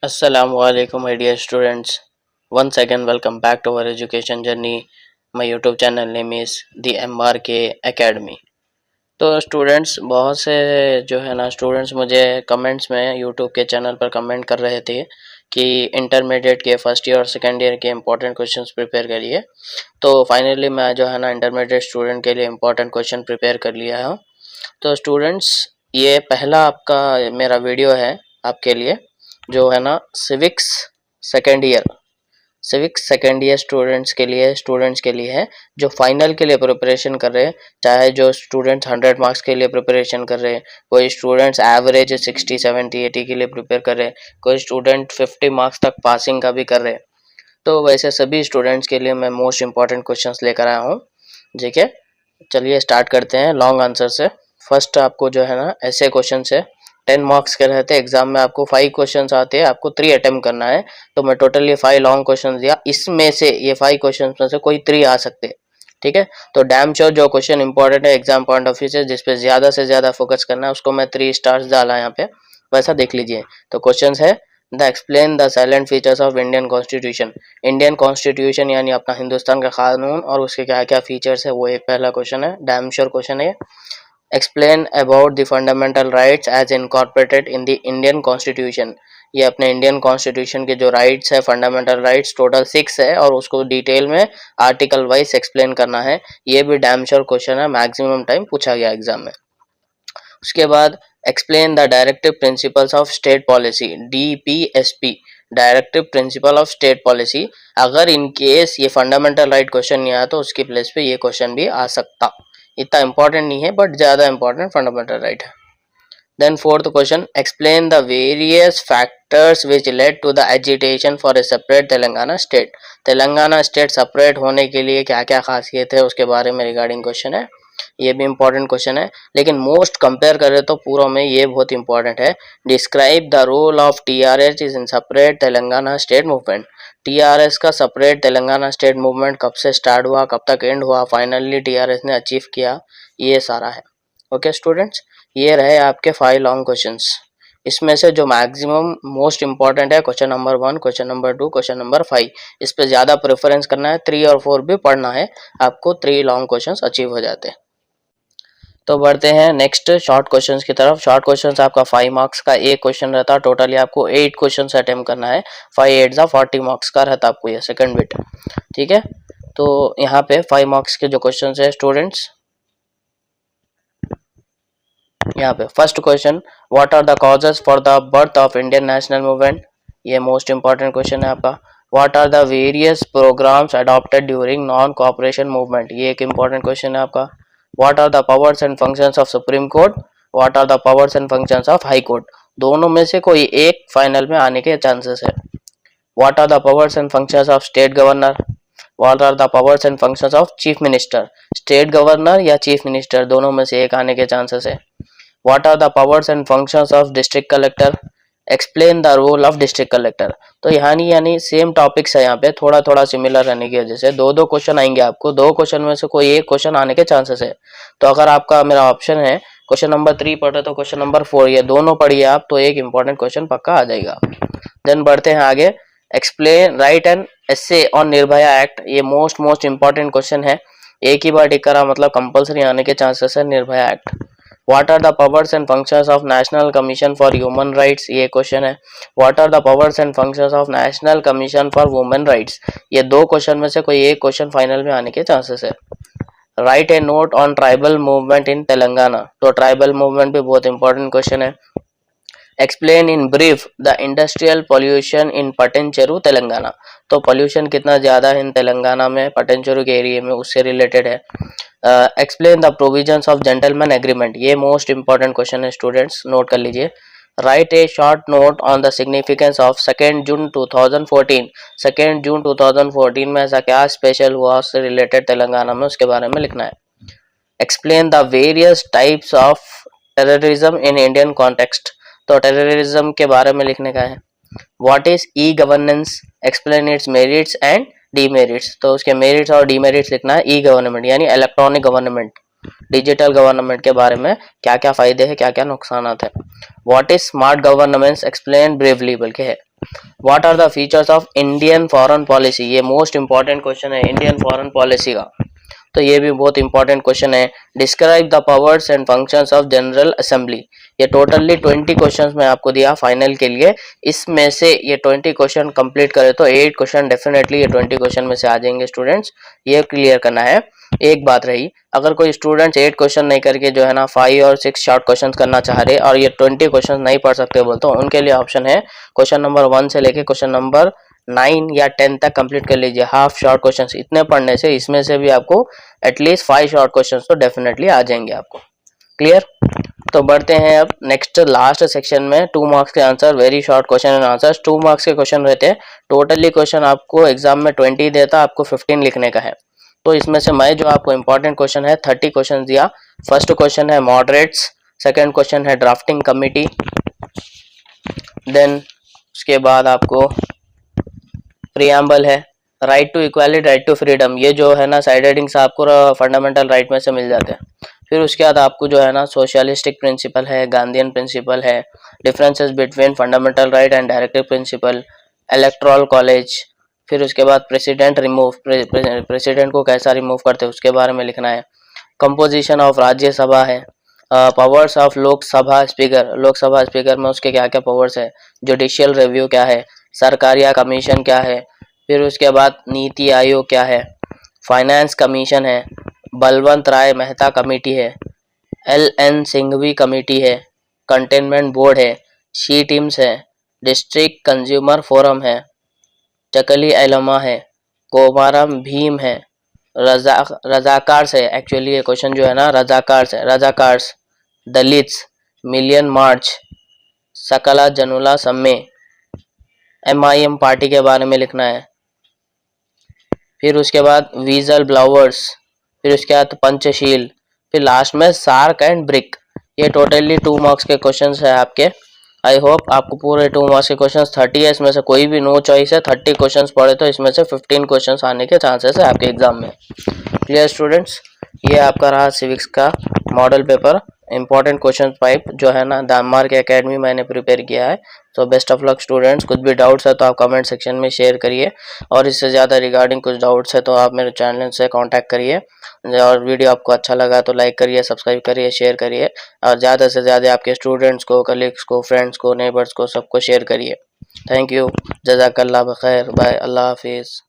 Assalamualaikum my dear students. Once again welcome back to our education journey. My YouTube channel name is the MRK Academy. तो students बहुत से जो है ना students मुझे comments में यूट्यूब के चैनल पर कमेंट कर रहे थे कि इंटरमीडिएट के फर्स्ट ईयर और सेकेंड ईयर के इम्पोर्टेंट क्वेश्चंस प्रिपेयर करिए। तो फाइनली मैं जो है ना इंटरमीडिएट स्टूडेंट के लिए इम्पोर्टेंट क्वेश्चन प्रिपेयर कर लिया हूँ। तो स्टूडेंट्स ये पहला आपका मेरा वीडियो है आपके लिए, जो है ना सिविक्स सेकेंड ईयर स्टूडेंट्स के लिए है जो फाइनल के लिए प्रिपरेशन कर रहे हैं। चाहे जो स्टूडेंट्स 100 मार्क्स के लिए प्रिपरेशन कर रहे हैं, कोई स्टूडेंट्स एवरेज 60 70 80 के लिए प्रिपेयर कर रहे हैं, कोई स्टूडेंट 50 मार्क्स तक पासिंग का भी कर रहे हैं। तो वैसे सभी स्टूडेंट्स के लिए मैं मोस्ट इंपॉर्टेंट क्वेश्चंस लेकर आया हूँ। ठीक है, चलिए स्टार्ट करते हैं लॉन्ग आंसर से। फर्स्ट आपको जो है ना ऐसे क्वेश्चन है 10 मार्क्स के रहते हैं। एग्जाम में आपको 5 क्वेश्चंस आते हैं, आपको 3 अटेम्प्ट करना है। तो मैं टोटल ये 5 लॉन्ग क्वेश्चंस दिया, इसमें से ये 5 क्वेश्चंस में से कोई 3 आ सकते हैं। ठीक है, तो डैम श्योर जो क्वेश्चन इंपॉर्टेंट है एग्जाम पॉइंट ऑफ व्यू से, जिसपे ज्यादा से ज्यादा फोकस करना है, उसको मैं 3 स्टार्स डाला यहाँ पे, वैसा देख लीजिए। तो क्वेश्चन है the explain the salient features of Indian constitution. Indian constitution यानी अपना हिंदुस्तान का कानून और उसके क्या क्या फीचर्स है, वो एक पहला क्वेश्चन है, डैम श्योर क्वेश्चन है। Explain about the fundamental rights as incorporated in the Indian constitution. ये अपने इंडियन कॉन्स्टिट्यूशन के जो राइट्स है, फंडामेंटल राइट्स टोटल 6 है, और उसको डिटेल में आर्टिकल वाइज एक्सप्लेन करना है। ये भी डैम श्योर क्वेश्चन है, मैक्सिमम टाइम पूछा गया एग्जाम में। उसके बाद explain the directive principles of state policy, DPSP, directive principle of state policy. अगर इन केस ये फंडामेंटल राइट क्वेश्चन नहीं आया तो उसकी प्लेस पे ये क्वेश्चन भी आ सकता। इतना इंपॉर्टेंट नहीं है बट ज्यादा इंपॉर्टेंट फंडामेंटल राइट है। Then fourth question, explain the various factors which led to the agitation for a separate Telangana state. Telangana state separate होने के लिए क्या क्या खासियत है उसके बारे में रिगार्डिंग क्वेश्चन है। ये भी इंपॉर्टेंट क्वेश्चन है, लेकिन मोस्ट कंपेयर करें तो पूरा में ये बहुत इंपॉर्टेंट है। Describe the role of TRS is in separate Telangana state movement. TRS का सेपरेट तेलंगाना स्टेट मूवमेंट कब से स्टार्ट हुआ, कब तक एंड हुआ, फाइनली TRS ने अचीव किया, ये सारा है। ओके स्टूडेंट्स, ये रहे आपके 5 लॉन्ग क्वेश्चंस। इसमें से जो मैक्सिमम मोस्ट इंपॉर्टेंट है question number 1, question number 2, question number 5, इस पे ज़्यादा प्रेफरेंस करना है। 3 और 4 भी पढ़ना है, आपको 3 लॉन्ग क्वेश्चंस अचीव हो जाते हैं। तो बढ़ते हैं नेक्स्ट शॉर्ट क्वेश्चंस की तरफ। शॉर्ट क्वेश्चंस आपका 5 मार्क्स का एक क्वेश्चन रहता है, टोटली आपको 8 क्वेश्चन अटेम्प्ट करना है। 5 8 40 मार्क्स का रहता है आपको ये सेकंड बिट। ठीक है, तो यहाँ पे 5 मार्क्स के जो क्वेश्चन है स्टूडेंट्स, यहाँ पे first question, what are the causes for the birth of Indian national movement. ये मोस्ट इंपॉर्टेंट क्वेश्चन है आपका। What are the various programs adopted during non cooperation movement, ये एक इंपॉर्टेंट क्वेश्चन है आपका। What are the powers and functions of supreme court, what are the powers and functions of high court. दोनों में से कोई एक फाइनल में आने के चांसेस है। What are the powers and functions of state governor, what are the powers and functions of chief minister. State governor या चीफ मिनिस्टर दोनों में से एक आने के चांसेस है। What are the powers and functions of district collector? Explain the role of district collector। तो यानी सेम टॉपिक्स है यहाँ पे, थोड़ा थोड़ा सिमिलर रहने की वजह से 2 क्वेश्चन आएंगे आपको। 2 क्वेश्चन में से कोई एक क्वेश्चन आने के चांसेस है। तो अगर आपका मेरा ऑप्शन है क्वेश्चन नंबर 3 पढ़े तो क्वेश्चन नंबर 4, ये दोनों पढ़िए आप, तो एक इंपॉर्टेंट क्वेश्चन पक्का आ जाएगा। देन बढ़ते हैं आगे। Explain right an essay on Nirbhaya act, ये मोस्ट इंपॉर्टेंट क्वेश्चन है। एक ही बार टिक करा मतलब कंपल्सरी आने के चांसेस है Nirbhaya act. What are the powers and functions of National Commission for Human Rights, ये क्वेश्चन है। What are the powers and functions of National Commission for Women Rights, ये 2 क्वेश्चन में से कोई एक क्वेश्चन फाइनल में आने के चांसेस है। Write a note on tribal movement in Telangana, तो ट्राइबल मूवमेंट भी बहुत इंपॉर्टेंट क्वेश्चन है। Explain in brief the industrial pollution in Patancheru Telangana, तो पोल्यूशन कितना ज़्यादा है इन तेलंगाना में पटेंचेरू के एरिया में, उससे रिलेटेड है। Explain the provisions of gentleman agreement, ये मोस्ट इंपॉर्टेंट क्वेश्चन है स्टूडेंट्स, नोट कर लीजिए। Right A short note on the significance of 2 जून 2014, 2 जून 2014 में ऐसा क्या स्पेशल हुआ उससे रिलेटेड तेलंगाना में, उसके बारे में लिखना है। Explain the various types of terrorism in Indian context, तो टेररिज्म के बारे में लिखने का है। What is e governance, explain it's merits and demerits, तो उसके मेरिट्स और डीमेरिट्स लिखना है। ई गवर्नमेंट यानी इलेक्ट्रॉनिक गवर्नमेंट, डिजिटल गवर्नमेंट के बारे में क्या क्या फायदे हैं, क्या क्या नुकसान है। What is smart governance, explain briefly, बल्कि है। What are the features of Indian foreign policy, ये मोस्ट इंपॉर्टेंट क्वेश्चन है इंडियन फॉरेन पॉलिसी का, तो ये भी बहुत इंपॉर्टेंट क्वेश्चन है। Describe the powers and functions of general assembly, ये टोटली 20 क्वेश्चंस मैं आपको दिया फाइनल के लिए, इसमें से ये 20 क्वेश्चन कंप्लीट करे तो 8 क्वेश्चन डेफिनेटली ये 20 क्वेश्चन में से आ जाएंगे स्टूडेंट्स, ये क्लियर करना है। एक बात रही, अगर कोई स्टूडेंट्स 8 क्वेश्चन नहीं करके जो है ना 5 और 6 शॉर्ट क्वेश्चन करना चाह रहे और ये 20 क्वेश्चन नहीं पढ़ सकते बोलते तो उनके लिए ऑप्शन है क्वेश्चन नंबर 1 से लेके क्वेश्चन नंबर 9 या 10 तक कंप्लीट कर लीजिए, हाफ शॉर्ट क्वेश्चंस, इतने पढ़ने से इसमें से भी आपको एटलीस्ट 5 शॉर्ट क्वेश्चंस तो डेफिनेटली आ जाएंगे आपको। क्लियर? तो बढ़ते हैं अब नेक्स्ट लास्ट सेक्शन में, 2 मार्क्स के answer, very short question and answers. 2 marks के क्वेश्चन रहते हैं, टोटली क्वेश्चन आपको एग्जाम में 20 देता, आपको 15 लिखने का है, तो इसमें से मैं जो आपको इंपॉर्टेंट क्वेश्चन है 30 क्वेश्चन दिया। फर्स्ट क्वेश्चन है मॉडरेट्स, सेकंड क्वेश्चन है ड्राफ्टिंग कमिटी, देन उसके बाद आपको प्रियम्बल है, right to equality, right to freedom, ये जो है ना साइड हेडिंग्स आपको फंडामेंटल राइट में से मिल जाते हैं। फिर उसके बाद आपको जो है ना सोशलिस्टिक प्रिंसिपल है, गांधीयन प्रिंसिपल है, differences between fundamental right and directive principle, electoral college, फिर उसके बाद प्रेसिडेंट रिमूव, प्रेसिडेंट को कैसा रिमूव करते हैं उसके बारे में लिखना है, कंपोजिशन ऑफ राज्यसभा है, powers of Lok Sabha speaker, Lok Sabha speaker में उसके क्या क्या पावर्स है, जुडिशियल रिव्यू क्या है, सरकारिया कमीशन क्या है, फिर उसके बाद नीति आयोग क्या है, फाइनेंस कमीशन है, बलवंत राय मेहता कमेटी है, LN सिंघवी कमेटी है, कंटेनमेंट बोर्ड है, शी टीम्स है, डिस्ट्रिक्ट कंज्यूमर फोरम है, चकली एलमा है, कोमाराम भीम है, रजाकार से, एक्चुअली ये क्वेश्चन जो है ना रजाकार से, रजाकार्स, दलित्स, मिलियन मार्च, सकला जनुला सम्मे, MIM पार्टी के बारे में लिखना है, फिर उसके बाद वीजल ब्लावर्स, फिर उसके बाद पंचशील, फिर लास्ट में सार्क एंड ब्रिक। ये टोटली 2 मार्क्स के क्वेश्चंस है आपके। आई होप आपको पूरे 2 मार्क्स के क्वेश्चंस 30 है, इसमें से कोई भी नो चॉइस है, 30 क्वेश्चंस पढ़े तो इसमें से 15 क्वेश्चंस आने के चांसेस है आपके एग्जाम में। Clear students? ये आपका रहा सिविक्स का मॉडल पेपर, इंपॉर्टेंट क्वेश्चन 5 जो है ना दामार्क एकेडमी मैंने प्रिपेयर किया है। तो बेस्ट ऑफ लक स्टूडेंट्स, कुछ भी डाउट्स है तो आप कमेंट सेक्शन में शेयर करिए, और इससे ज़्यादा रिगार्डिंग कुछ डाउट्स है तो आप मेरे चैनल से कांटेक्ट करिए, और वीडियो आपको अच्छा लगा तो लाइक करिए, सब्सक्राइब करिए, शेयर करिए, और ज़्यादा से ज़्यादा आपके स्टूडेंट्स को, कलीग्स को, फ्रेंड्स को, नेबर्स को, सबको शेयर करिए। थैंक यू, जज़ाकल्लाह बखैर, बाय, अल्लाह हाफिज़।